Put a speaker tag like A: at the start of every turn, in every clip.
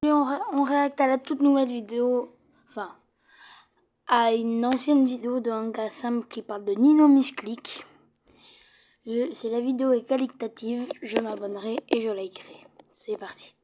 A: On réacte à la toute nouvelle vidéo, enfin, à une ancienne vidéo de Hanka Sam qui parle de Nino Misclick. Si la vidéo est qualitative, je m'abonnerai et je likerai. C'est parti.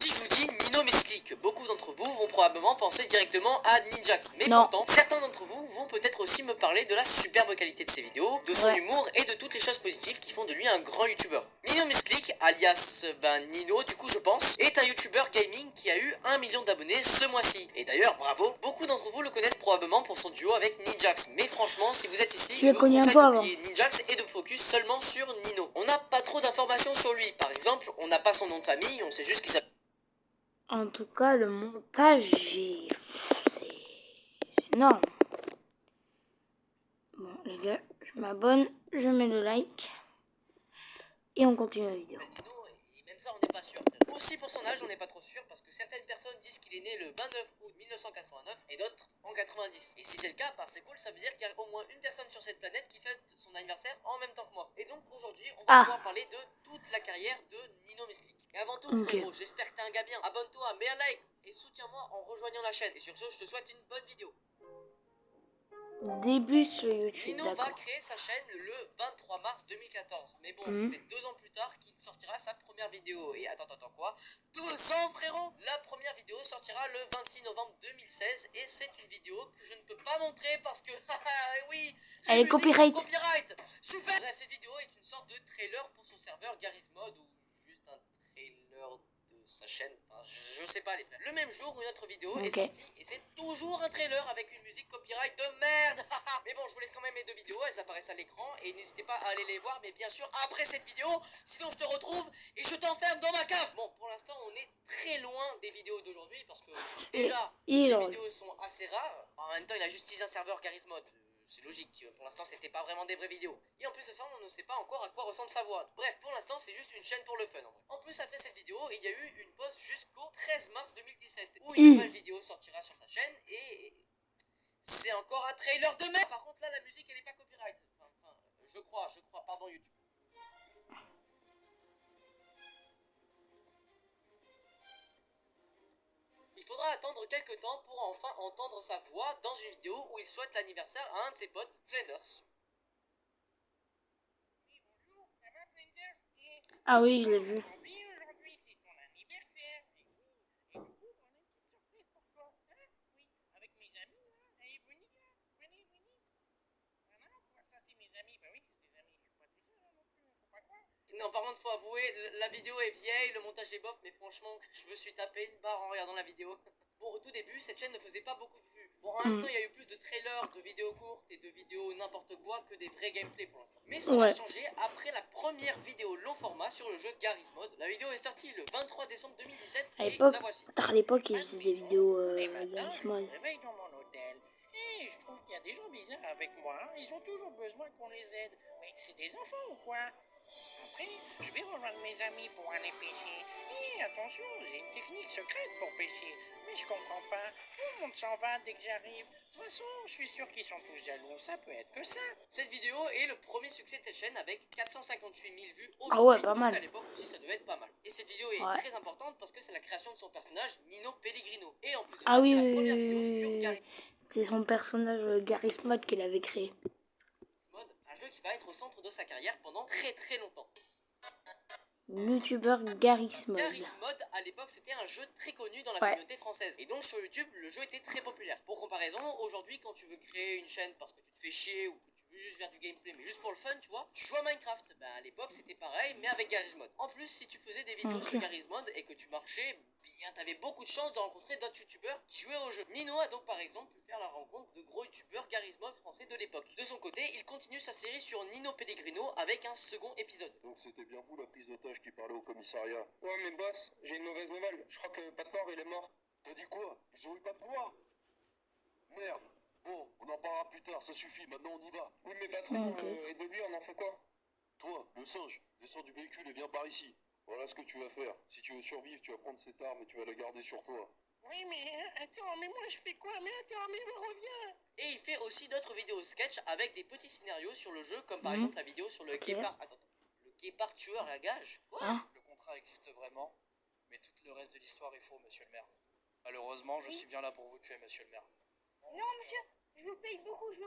B: Si je vous dis Nino Misclick, beaucoup d'entre vous vont probablement penser directement à Ninjax. Mais
A: Non.
B: pourtant, certains d'entre vous vont peut-être aussi me parler de la superbe qualité de ses vidéos, de son humour et de toutes les choses positives qui font de lui un grand youtubeur. Nino Misclick, alias Nino du coup je pense, est un youtubeur gaming qui a eu 1 million d'abonnés ce mois-ci. Et d'ailleurs, bravo, beaucoup d'entre vous le connaissent probablement pour son duo avec Ninjax. Mais franchement, si vous êtes ici, je vous conseille d'oublier Ninjax et de focus seulement sur Nino. On n'a pas trop d'informations sur lui. Par exemple, on n'a pas son nom de famille, on sait juste qu'il s'appelle...
A: En tout cas, le montage, c'est énorme. Bon, les gars, je m'abonne, je mets le like. Et on continue la vidéo.
B: Même ça, on n'est pas sûr. Aussi, pour son âge, on n'est pas trop sûr parce que certaines personnes disent qu'il est né le 29 août 1989 et d'autres en 90. Et si c'est le cas, bah, c'est cool, ça veut dire qu'il y a au moins une personne sur cette planète qui fête son anniversaire en même temps que moi. Et donc, aujourd'hui, on va pouvoir parler de toute la carrière de Nino Misclick. Et avant tout, frérot, j'espère que t'es un gars bien. Abonne-toi, mets un like et soutiens-moi en rejoignant la chaîne. Et sur ce, je te souhaite une bonne vidéo.
A: Début sur YouTube.
B: Nino va créer sa chaîne le 23 mars 2014. Mais bon, c'est 2 ans plus tard qu'il sortira sa première vidéo. Et attends, quoi 2 ans, frérot? La première vidéo sortira le 26 novembre 2016. Et c'est une vidéo que je ne peux pas montrer parce que, oui,
A: elle est copyright.
B: Super. Bref, cette vidéo est une sorte de trailer pour son serveur Garry's Mod ou juste un trailer de sa chaîne. Enfin, je sais pas, les frères. Le même jour où une autre vidéo est sortie et c'est toujours un trailer avec une musique copyright de merde. Mais bon, je vous laisse quand même mes 2 vidéos, elles apparaissent à l'écran et n'hésitez pas à aller les voir, mais bien sûr après cette vidéo, sinon je te retrouve et je t'enferme dans ma cave. Bon, pour l'instant on est très loin des vidéos d'aujourd'hui parce que déjà les vidéos sont assez rares. En même temps il a juste utilisé un serveur Garry's Mod. C'est logique, pour l'instant c'était pas vraiment des vraies vidéos. Et en plus de ça, on ne sait pas encore à quoi ressemble sa voix. Bref, pour l'instant c'est juste une chaîne pour le fun en vrai. En plus après cette vidéo, il y a eu une pause jusqu'au 13 mars 2017 où une nouvelle vidéo sortira sur sa chaîne et... c'est encore un trailer de merde. Par contre là la musique elle est pas copyright. Enfin, je crois, pardon YouTube. Il faudra attendre quelques temps pour enfin entendre sa voix dans une vidéo où il souhaite l'anniversaire à un de ses potes, Flanders.
A: Ah oui, je l'ai vu.
B: Non, par contre, faut avouer, la vidéo est vieille, le montage est bof, mais franchement, je me suis tapé une barre en regardant la vidéo. Bon, au tout début, cette chaîne ne faisait pas beaucoup de vues. Bon, en même temps, il y a eu plus de trailers, de vidéos courtes et de vidéos n'importe quoi que des vrais gameplays pour l'instant. Mais ça va changer après la première vidéo long format sur le jeu Garry's Mod. La vidéo est sortie le 23 décembre 2017 et la voici.
A: À l'époque, il faisait des vidéos Garry's Mod.
C: Et je trouve qu'il y a des gens bizarres avec moi. Ils ont toujours besoin qu'on les aide. Mais c'est des enfants ou quoi? Après, je vais rejoindre mes amis pour aller pêcher. Et attention, j'ai une technique secrète pour pêcher. Mais je comprends pas. Tout le monde s'en va dès que j'arrive. De toute façon, je suis sûr qu'ils sont tous jaloux. Ça peut être que ça.
B: Cette vidéo est le premier succès de cette chaîne avec 458 000 vues aujourd'hui. Donc à l'époque aussi, ça devait être pas mal. Et cette vidéo est très importante parce que c'est la création de son personnage, Nino Pellegrino. Et en plus de ça, c'est la première vidéo sur Garry's Mod.
A: C'est son personnage Garry's Mod qu'il avait créé.
B: Un jeu qui va être au centre de sa carrière pendant très longtemps.
A: Youtubeur Garry's Mod.
B: Garry's Mod, à l'époque, c'était un jeu très connu dans la communauté française. Et donc sur YouTube, le jeu était très populaire. Pour comparaison, aujourd'hui, quand tu veux créer une chaîne parce que tu te fais chier ou que tu veux juste faire du gameplay, mais juste pour le fun, tu vois, tu joues à Minecraft. Bah à l'époque, c'était pareil, mais avec Garry's Mod. En plus, si tu faisais des vidéos sur Garry's Mod et que tu marchais, bien, t'avais beaucoup de chances de rencontrer d'autres youtubeurs qui jouaient au jeu. Nino a donc par exemple pu faire la rencontre de gros youtubeurs Garry's Mod français de l'époque. De son côté, il continue sa série sur Nino Pellegrino avec un second épisode.
D: Donc c'était bien vous la prise d'otage qui parlait au commissariat. Ouais mais boss, j'ai une mauvaise nouvelle. Je crois que Patmore il est mort. T'as dit quoi? Ils ont eu pas de pouvoir? Merde. Bon, on en parlera plus tard, ça suffit, maintenant on y va. Oui mais patron, et de lui on en fait quoi? Toi, le singe, descends du véhicule et viens par ici. Voilà ce que tu vas faire. Si tu veux survivre, tu vas prendre cette arme et tu vas la garder sur toi.
C: Oui, mais attends, mais moi je fais quoi? Mais attends, mais reviens!
B: Et il fait aussi d'autres vidéos sketch avec des petits scénarios sur le jeu, comme par exemple la vidéo sur le guépard. Attends, le guépard tueur à gage? Quoi?
C: Le contrat existe vraiment?
E: Mais tout le reste de l'histoire est faux, monsieur le maire. Malheureusement, je suis bien là pour vous tuer, monsieur le maire.
F: Non, monsieur, je vous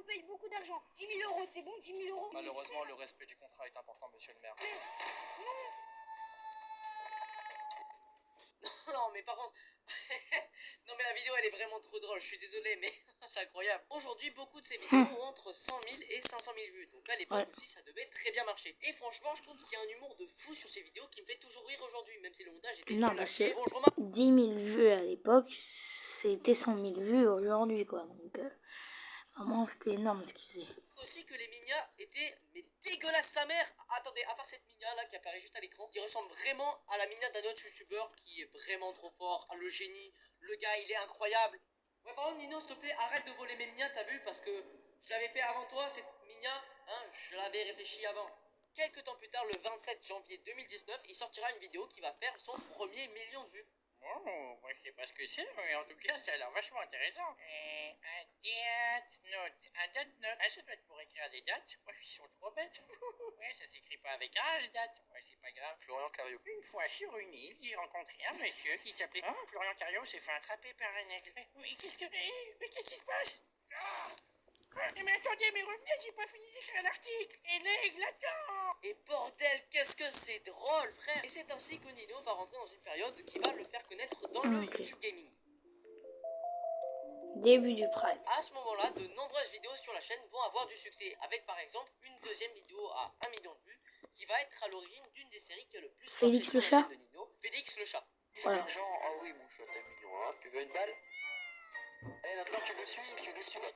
F: paye beaucoup d'argent. 10 000 euros, c'est bon, 10 000 euros.
E: Malheureusement, le respect du contrat est important, monsieur le maire.
B: Non, mais par contre, non, mais la vidéo elle est vraiment trop drôle. Je suis désolé, mais c'est incroyable. Aujourd'hui, beaucoup de ces vidéos ont entre 100 000 et 500 000 vues. Donc à l'époque aussi, ça devait très bien marcher. Et franchement, je trouve qu'il y a un humour de fou sur ces vidéos qui me fait toujours rire aujourd'hui, même si le montage était
A: Non,
B: nul à
A: parce
B: chier.
A: que
B: Bon, je remarque
A: 10 000 vues à l'époque, c'était 100 000 vues aujourd'hui, quoi. Donc, vraiment, c'était énorme ce qu'il faisait.
B: aussi que les Mignats étaient mais dégueulasses sa mère. Attendez, à part cette Migna là qui apparaît juste à l'écran, qui ressemble vraiment à la Migna d'un autre youtubeur qui est vraiment trop fort. Le génie, le gars il est incroyable. Ouais, par contre Nino, s'il te plaît, arrête de voler mes Mignats, t'as vu, parce que je l'avais fait avant toi cette Migna, hein, je l'avais réfléchi avant. Quelques temps plus tard, le 27 janvier 2019, il sortira une vidéo qui va faire son premier million de vues.
C: Oh, moi je sais pas ce que c'est, mais en tout cas ça a l'air vachement intéressant. Un date note. Un date note. Ah, ça doit être pour écrire des dates. Ouais, ils sont trop bêtes. Ouais, ça s'écrit pas avec un date. Ouais, c'est pas grave.
E: Florian Cario.
C: Une fois sur une île, j'ai rencontré un monsieur qui s'appelait Florian Cario s'est fait attraper par un aigle. Mais qu'est-ce qui se passe? Mais attendez, mais revenez, j'ai pas fini d'écrire l'article. Et l'aigle, attends.
B: Et bordel, qu'est-ce que c'est drôle, frère! Et c'est ainsi que Nino va rentrer dans une période qui va le faire connaître dans le YouTube Gaming.
A: Début du Prime.
B: À ce moment-là, de nombreuses vidéos sur la chaîne vont avoir du succès, avec par exemple une deuxième vidéo à 1 million de vues, qui va être à l'origine d'une des séries qui a le plus marché
A: Félix
B: sur
A: le
B: la
A: chat.
B: chaîne de Nino, Félix le chat.
A: Voilà.
D: Ah oui, mon chat, c'est mignon, hein. Tu veux une balle? Eh, maintenant tu le suis.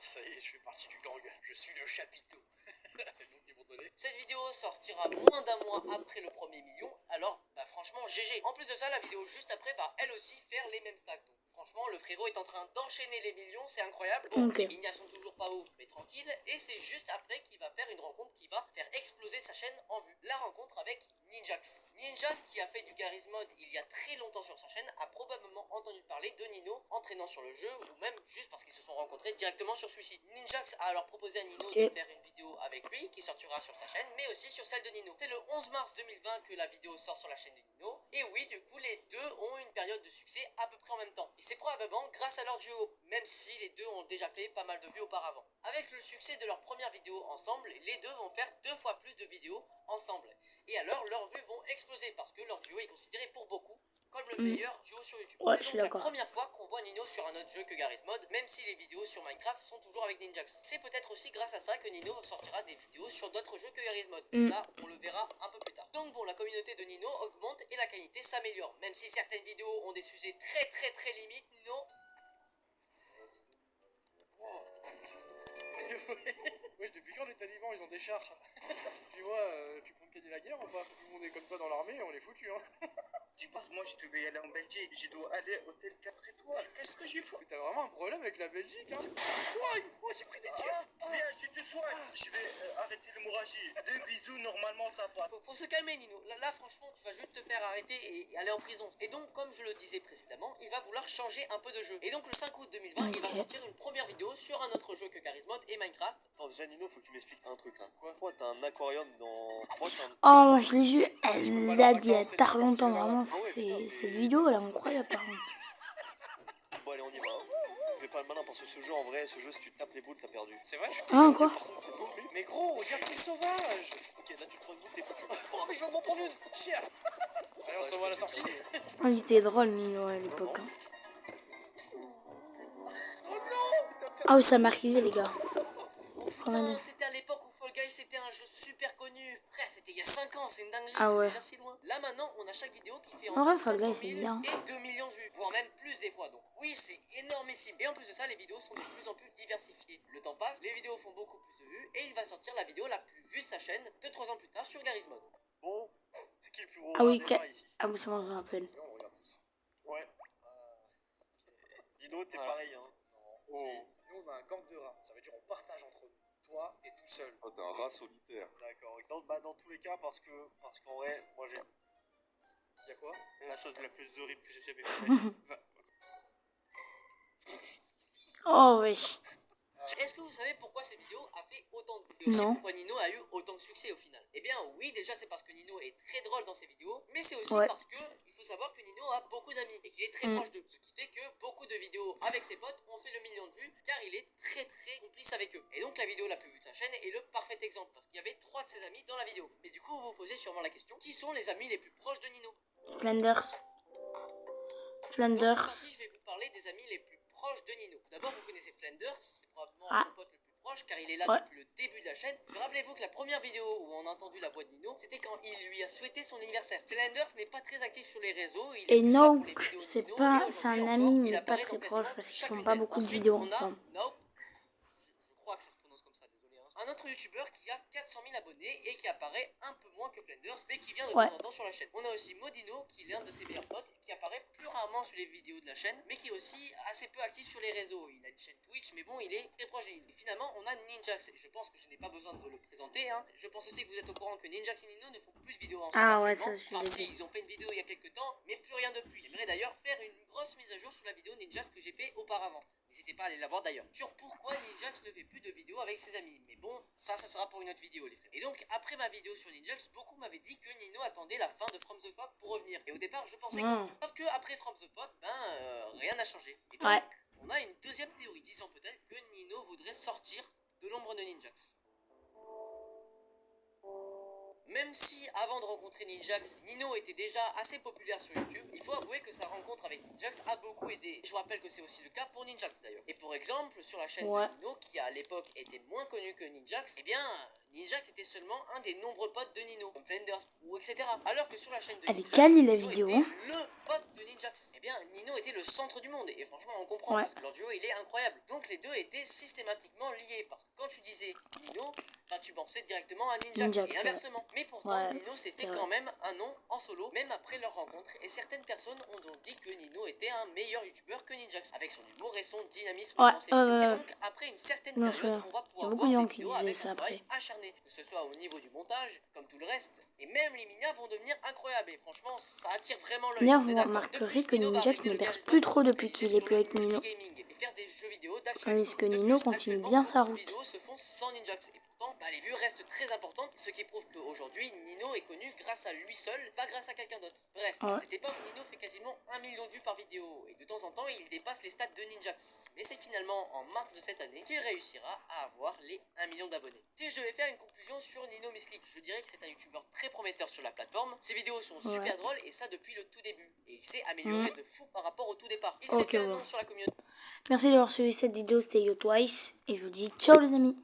E: Ça y est, je fais partie du gang. Je suis le chapiteau. C'est le nom qu'ils m'ont donné.
B: Cette vidéo sortira moins d'un mois après le premier million, alors bah franchement GG. En plus de ça, la vidéo juste après va elle aussi faire les mêmes stacks. Donc franchement, le frérot est en train d'enchaîner les millions, c'est incroyable. Bon,
A: Ok.
B: les mignats sont toujours pas ouf, mais tranquille. Et c'est juste après qu'il va faire une rencontre qui va faire exploser sa chaîne en vue. La rencontre avec Ninjax. Ninjax, qui a fait du Garry's Mod il y a très longtemps sur sa chaîne, a probablement entendu parler de Nino entraînant sur le jeu, ou même juste parce qu'ils se sont rencontrés directement sur celui-ci. Ninjax a alors proposé à Nino de faire une vidéo avec lui, qui sortira sur sa chaîne, mais aussi sur celle de Nino. C'est le 11 mars 2020 que la vidéo sort sur la chaîne de Nino, et oui, du coup, les deux ont une période de succès à peu près en même temps. Et c'est probablement grâce à leur duo, même si les deux ont déjà fait pas mal de vues auparavant. Avec le succès de leur première vidéo ensemble, les deux vont faire 2 fois plus de vidéos ensemble. Et alors, leurs vues vont exploser, parce que leur duo est considéré pour beaucoup comme le meilleur duo sur YouTube.
A: Ouais,
B: c'est
A: je suis
B: donc la
A: d'accord.
B: première fois qu'on voit Nino sur un autre jeu que Garry's Mod, même si les vidéos sur Minecraft sont toujours avec Ninjax. C'est peut-être aussi grâce à ça que Nino sortira des vidéos sur d'autres jeux que Garry's Mod. Ça, on le verra un peu plus tard. Donc bon, la communauté de Nino augmente et la qualité s'améliore. Même si certaines vidéos ont des sujets très limites, Nino...
E: Wesh, depuis quand les talibans ils ont des chars? Dis-moi, tu comptes gagner la guerre ou pas? Tout le monde est comme toi dans l'armée, on est foutu, hein.
D: Tu penses, moi, je devais y aller en Belgique. Je dois aller au hôtel 4 étoiles. Qu'est-ce que j'ai fait?
E: Mais t'as vraiment un problème avec la Belgique, hein? Ouah, oh, j'ai pris des tirs!
D: Viens, je te soigne. Je vais arrêter l'hémorragie. 2 bisous, normalement, ça va.
B: Faut se calmer, Nino. Là, franchement, tu vas juste te faire arrêter et aller en prison. Et donc, comme je le disais précédemment, il va vouloir changer un peu de jeu. Et donc, le 5 août 2020, il va sortir une première vidéo sur un autre jeu que Garry's Mod et Minecraft.
G: Attends, déjà Nino, faut que tu m'expliques un truc là. Quoi? Pourquoi t'as un aquarium dans. Pourquoi t'as un.
A: Oh, moi je l'ai vu,
E: Si je peux pas
A: elle
E: leur
A: date d'il y a
E: vacances, c'est
A: tard
E: pas parce
A: longtemps,
E: qu'il est là.
A: vraiment,
E: Ah ouais, putain,
A: cette vidéo elle est incroyable par contre.
G: Bon, allez, on y va. Hein. Fais pas le malin parce que ce jeu, en vrai, ce jeu, si tu tapes les boules, t'as perdu.
E: C'est vrai?
A: Ah, quoi?
G: Par contre, c'est beau, lui.
E: Mais gros, regarde tes sauvages!
G: Ok, là, tu prends une boule, t'es foutu.
E: Oh, mais je vais m'en prendre une! Chier! Allez, on se revoit à la sortie.
A: Oh, il était drôle Nino à l'époque. Hein. Ah oui, ça m'est arrivé les gars.
B: Oh putain, c'était à l'époque où Fall Guys c'était un jeu super connu. Frère, c'était il y a 5 ans, c'est une dinguerie,
A: Ah ouais.
B: c'est déjà si loin. Là maintenant, on a chaque vidéo qui fait
A: En vrai,
B: entre
A: Fall
B: 500
A: Guys, c'est
B: 000
A: bien.
B: et 2 millions de vues, voire même plus des fois. Donc oui, c'est énormissime. Et en plus de ça, les vidéos sont de plus en plus diversifiées. Le temps passe, les vidéos font beaucoup plus de vues et il va sortir la vidéo la plus vue de sa chaîne 2-3 ans plus tard sur Garry's Mod.
G: Bon, c'est qui le plus gros
A: Ah oui,
G: des rats ici?
A: ah oui, ça me rappelle.
E: On regarde tous.
G: Ouais. Dino, t'es pareil, hein.
E: Oh. Nous, on a un gang de rats. Ça veut dire on partage entre nous. Toi, t'es tout seul.
D: Oh, t'es un rat solitaire.
G: D'accord. Dans tous les cas, parce qu'en vrai, moi j'ai.
E: Y'a quoi?
G: La chose la plus horrible que j'ai jamais vue.
A: Oh wesh.
B: Est-ce que vous savez pourquoi cette vidéo a fait autant de vues? Et aussi
A: Non.
B: pourquoi Nino a eu autant de succès au final? Eh bien bien oui, déjà c'est parce que Nino est très drôle dans ses vidéos, mais c'est aussi
A: Ouais.
B: parce que il faut savoir que Nino a beaucoup d'amis et qu'il est très proche d'eux. Ce qui fait que beaucoup de vidéos avec ses potes ont fait le million de vues car il est très complice avec eux. Et donc la vidéo la plus vue de sa chaîne est le parfait exemple parce qu'il y avait 3 de ses amis dans la vidéo. Mais du coup vous vous posez sûrement la question, qui sont les amis les plus proches de Nino?
A: Flanders.
B: Dans cette
A: Flanders.
B: partie, je vais vous parler des amis les plus proches de Nino. D'abord, vous connaissez Flanders, c'est probablement
A: Ah.
B: son pote le plus proche car il est là
A: Ouais.
B: depuis le début de la chaîne. Mais rappelez-vous que la première vidéo où on a entendu la voix de Nino, c'était quand il lui a souhaité son anniversaire. Flanders n'est pas très actif sur les réseaux, il est
A: Et
B: plus là pour les
A: Nook,
B: vidéos de
A: c'est
B: Nino.
A: pas,
B: Et
A: c'est un
B: aujourd'hui
A: ami
B: encore, il
A: mais pas
B: apparaît
A: très
B: dans quasiment
A: proche parce qu'ils font
B: chacune
A: pas
B: d'elles.
A: beaucoup de
B: Ensuite,
A: vidéos
B: on a
A: ensemble.
B: Nook. Je crois que ça se prononce comme ça, désolé. Un autre youtubeur qui a 400 000 abonnés et qui apparaît un peu moins que Flanders, mais qui vient de temps en temps sur la chaîne. On a aussi Modino, qui est l'un de ses meilleurs potes, qui apparaît plus rarement sur les vidéos de la chaîne, mais qui est aussi assez peu actif sur les réseaux. Il a une chaîne Twitch, mais bon, il est très proche de Nino. Et finalement, on a Ninjax. Je pense que je n'ai pas besoin de le présenter. Je pense aussi que vous êtes au courant que Ninjax et Nino ne font plus de vidéos ensemble actuellement. Enfin si, ils ont fait une vidéo il y a quelques temps, mais plus rien depuis. J'aimerais d'ailleurs faire une grosse mise à jour sur la vidéo Ninjax que j'ai fait auparavant. N'hésitez pas à aller la voir d'ailleurs. Sur pourquoi Ninjax ne fait plus de vidéos avec ses amis. Mais bon, ça sera pour une autre vidéo les frères. Et donc, après ma vidéo sur Ninjax, beaucoup m'avaient dit que Nino attendait la fin de From the Fog pour revenir. Et au départ, je pensais que... Sauf que après From the Fog, rien n'a changé. Et donc, on a une deuxième théorie, disant peut-être que Nino voudrait sortir de l'ombre de Ninjax. Même si, avant de rencontrer Ninjax, Nino était déjà assez populaire sur YouTube, il faut avouer que sa rencontre avec Ninjax a beaucoup aidé. Je vous rappelle que c'est aussi le cas pour Ninjax d'ailleurs. Et pour exemple, sur la chaîne de Nino, qui à l'époque était moins connu que Ninjax, eh bien, Ninjax était seulement un des nombreux potes de Nino, comme Flanders, ou etc. Alors que sur la chaîne de Ninjax, Nino était le pote de Ninjax. Eh bien, Nino était le centre du monde, et franchement, on comprend, parce que leur duo, il est incroyable. Donc les deux étaient systématiquement liés, parce que quand tu disais Nino, tu pensais directement à Ninjax, et inversement. Mais pourtant, Nino s'est fait quand même un nom en solo, même après leur rencontre, et certaines personnes ont donc dit que Nino était un meilleur youtubeur que Ninjax, avec son humour et son dynamisme dans ses vidéos. Et donc, après une certaine période, on va pouvoir voir des vidéos avec un travail acharné, que ce soit au niveau du montage, comme tout le reste, et même les minas vont devenir incroyables, et franchement, ça attire vraiment l'œil.
A: D'ailleurs, vous remarquerez que Ninjax ne perce plus trop depuis qu'il est plus avec Nino. Tandis que Nino continue bien sa route.
B: Se font sans Ninjax. Et pourtant, les vues restent très importantes, ce qui prouve qu'aujourd'hui, Nino est connu grâce à lui seul, pas grâce à quelqu'un d'autre. Bref, à cette époque, Nino fait quasiment 1 million de vues par vidéo, et de temps en temps, il dépasse les stats de Ninjax. Mais c'est finalement en mars de cette année qu'il réussira à avoir les 1 million d'abonnés. Si je vais faire une conclusion sur Nino Misclick, je dirais que c'est un youtubeur très prometteur sur la plateforme. Ses vidéos sont super drôles, et ça depuis le tout début. Et il s'est amélioré de fou par rapport au tout départ. Il s'est fait un nom sur la communauté.
A: Merci d'avoir suivi cette vidéo, c'était YoTwice, et je vous dis ciao les amis.